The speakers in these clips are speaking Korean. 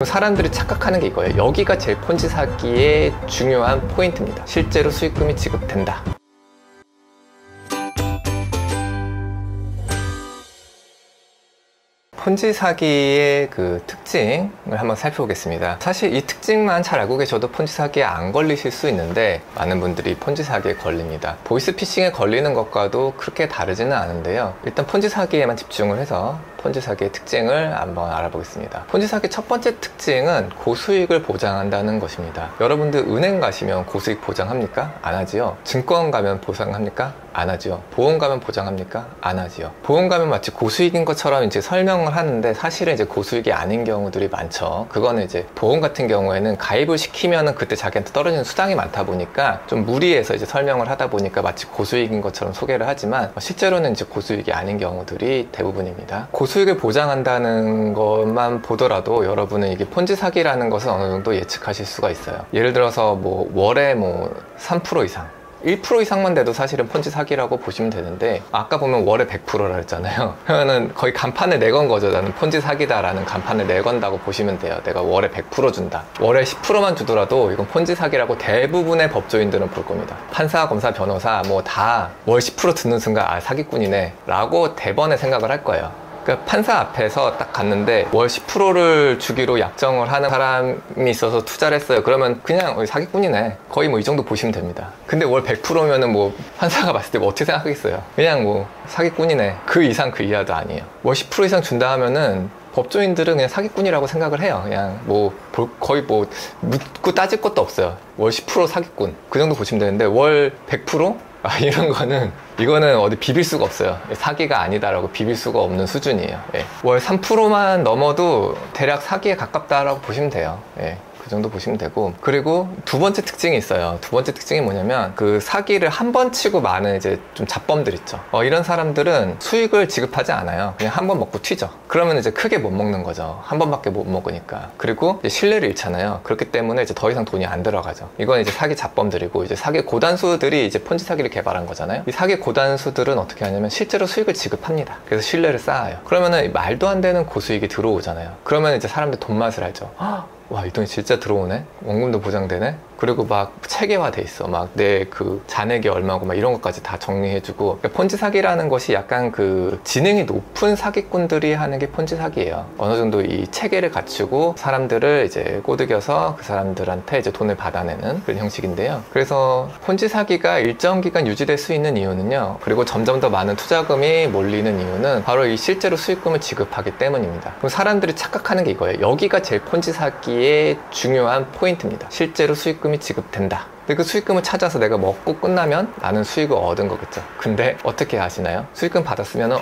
사람들이 착각하는 게 이거예요. 여기가 제일 폰지 사기의 중요한 포인트입니다. 실제로 수익금이 지급된다. 폰지 사기의 그 특징을 한번 살펴보겠습니다. 사실 이 특징만 잘 알고 계셔도 폰지 사기에 안 걸리실 수 있는데 많은 분들이 폰지 사기에 걸립니다. 보이스피싱에 걸리는 것과도 그렇게 다르지는 않은데요. 일단 폰지 사기에만 집중을 해서 폰지 사기의 특징을 한번 알아보겠습니다. 폰지 사기 첫 번째 특징은 고수익을 보장한다는 것입니다. 여러분들 은행 가시면 고수익 보장합니까? 안 하지요. 증권 가면 보장합니까? 안 하지요. 보험 가면 보장합니까? 안 하지요. 보험 가면 마치 고수익인 것처럼 이제 설명을 하는데 사실은 이제 고수익이 아닌 경우들이 많죠. 그거는 이제 보험 같은 경우에는 가입을 시키면은 그때 자기한테 떨어지는 수당이 많다 보니까 좀 무리해서 이제 설명을 하다 보니까 마치 고수익인 것처럼 소개를 하지만 실제로는 이제 고수익이 아닌 경우들이 대부분입니다. 고수익을 보장한다는 것만 보더라도 여러분은 이게 폰지 사기라는 것은 어느 정도 예측하실 수가 있어요. 예를 들어서 뭐 월에 뭐 3% 이상 1% 이상만 돼도 사실은 폰지 사기라고 보시면 되는데 아까 보면 월에 100%라 했잖아요. 그러면은 거의 간판을 내건 거죠. 나는 폰지 사기다라는 간판을 내건다고 보시면 돼요. 내가 월에 100% 준다. 월에 10%만 주더라도 이건 폰지 사기라고 대부분의 법조인들은 볼 겁니다. 판사, 검사, 변호사 뭐 다 월 10% 듣는 순간 아 사기꾼이네 라고 대번에 생각을 할 거예요. 그러니까 판사 앞에서 딱 갔는데 월 10%를 주기로 약정을 하는 사람이 있어서 투자를 했어요. 그러면 그냥 사기꾼이네. 거의 뭐 이 정도 보시면 됩니다. 근데 월 100%면은 뭐 판사가 봤을 때 뭐 어떻게 생각하겠어요? 그냥 뭐 사기꾼이네. 그 이상 그 이하도 아니에요. 월 10% 이상 준다 하면은 법조인들은 그냥 사기꾼이라고 생각을 해요. 그냥 뭐 거의 뭐 묻고 따질 것도 없어요. 월 10% 사기꾼 그 정도 보시면 되는데 월 100%? 이런 거는 이거는 어디 비빌 수가 없어요. 사기가 아니다라고 비빌 수가 없는 수준이에요. 예. 월 3%만 넘어도 대략 사기에 가깝다라고 보시면 돼요. 예. 그 정도 보시면 되고, 그리고 두 번째 특징이 있어요. 두 번째 특징이 뭐냐면 그 사기를 한 번 치고 많은 이제 좀 잡범들 있죠. 이런 사람들은 수익을 지급하지 않아요. 그냥 한 번 먹고 튀죠. 그러면 이제 크게 못 먹는 거죠. 한 번밖에 못 먹으니까. 그리고 이제 신뢰를 잃잖아요. 그렇기 때문에 이제 더 이상 돈이 안 들어가죠. 이건 이제 사기 잡범들이고, 이제 사기 고단수들이 이제 폰지 사기를 개발한 거잖아요. 이 사기 고단수들은 어떻게 하냐면 실제로 수익을 지급합니다. 그래서 신뢰를 쌓아요. 그러면은 말도 안 되는 고수익이 들어오잖아요. 그러면 이제 사람들 돈 맛을 알죠. 와, 이 돈이 진짜 들어오네? 원금도 보장되네? 그리고 막 체계화돼 있어. 막 내 그 잔액이 얼마고 막 이런 것까지 다 정리해주고. 그러니까 폰지 사기라는 것이 약간 그 지능이 높은 사기꾼들이 하는 게 폰지 사기예요. 어느 정도 이 체계를 갖추고 사람들을 이제 꼬드겨서 그 사람들한테 이제 돈을 받아내는 그런 형식인데요. 그래서 폰지 사기가 일정 기간 유지될 수 있는 이유는요. 그리고 점점 더 많은 투자금이 몰리는 이유는 바로 이 실제로 수익금을 지급하기 때문입니다. 그럼 사람들이 착각하는 게 이거예요. 여기가 제일 폰지 사기의 중요한 포인트입니다. 실제로 수익금이 지급된다. 근데 그 수익금을 찾아서 내가 먹고 끝나면 나는 수익을 얻은 거겠죠. 근데 어떻게 아시나요? 수익금 받았으면은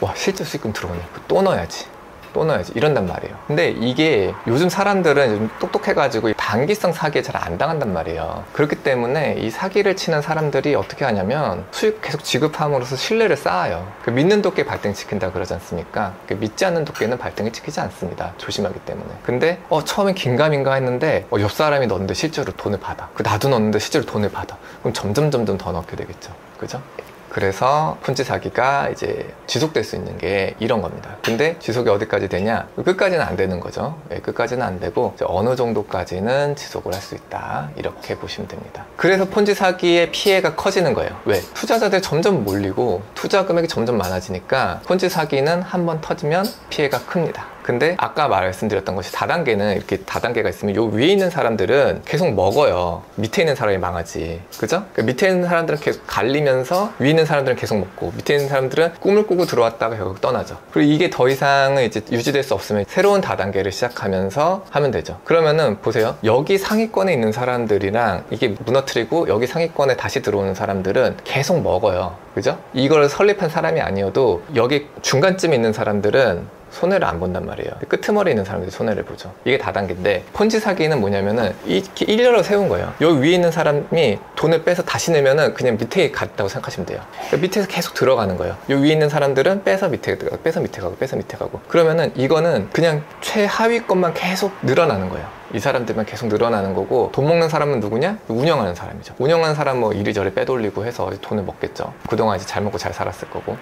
와, 실제 수익금 들어오네. 또 넣어야지. 또 넣어야지 이런단 말이에요. 근데 이게 요즘 사람들은 좀 똑똑해가지고 단기성 사기에 잘 안 당한단 말이에요. 그렇기 때문에 이 사기를 치는 사람들이 어떻게 하냐면 수익 계속 지급함으로써 신뢰를 쌓아요. 그 믿는 도끼 발등 지킨다 그러지 않습니까? 그 믿지 않는 도끼는 발등을 지키지 않습니다. 조심하기 때문에. 근데 처음엔 긴가민가 했는데 옆 사람이 넣었는데 실제로 돈을 받아. 나도 넣었는데 실제로 돈을 받아. 그럼 점점 더 넣게 되겠죠. 그죠? 그래서 폰지 사기가 이제 지속될 수 있는 게 이런 겁니다. 근데 지속이 어디까지 되냐? 끝까지는 안 되는 거죠. 네, 끝까지는 안 되고 어느 정도까지는 지속을 할 수 있다. 이렇게 보시면 됩니다. 그래서 폰지 사기의 피해가 커지는 거예요. 왜? 투자자들이 점점 몰리고 투자 금액이 점점 많아지니까 폰지 사기는 한번 터지면 피해가 큽니다. 근데 아까 말씀드렸던 것이 다단계는 이렇게 다단계가 있으면 요 위에 있는 사람들은 계속 먹어요. 밑에 있는 사람이 망하지. 그죠? 그러니까 밑에 있는 사람들은 계속 갈리면서 위에 있는 사람들은 계속 먹고, 밑에 있는 사람들은 꿈을 꾸고 들어왔다가 결국 떠나죠. 그리고 이게 더 이상 이제 유지될 수 없으면 새로운 다단계를 시작하면서 하면 되죠. 그러면은 보세요. 여기 상위권에 있는 사람들이랑 이게 무너뜨리고 여기 상위권에 다시 들어오는 사람들은 계속 먹어요. 그죠? 이걸 설립한 사람이 아니어도 여기 중간쯤에 있는 사람들은 손해를 안 본단 말이에요. 끄트머리에 있는 사람들이 손해를 보죠. 이게 다단계인데, 폰지 사기는 뭐냐면은 이렇게 일렬로 세운 거예요. 여기 위에 있는 사람이 돈을 빼서 다시 내면은 그냥 밑에 갔다고 생각하시면 돼요. 그러니까 밑에서 계속 들어가는 거예요. 여기 위에 있는 사람들은 빼서 밑에 가고, 빼서 밑에 가고, 빼서 밑에 가고. 그러면은 이거는 그냥 최하위 것만 계속 늘어나는 거예요. 이 사람들만 계속 늘어나는 거고, 돈 먹는 사람은 누구냐? 운영하는 사람이죠. 운영하는 사람 뭐 이리저리 빼돌리고 해서 돈을 먹겠죠. 그동안 이제 잘 먹고 잘 살았을 거고.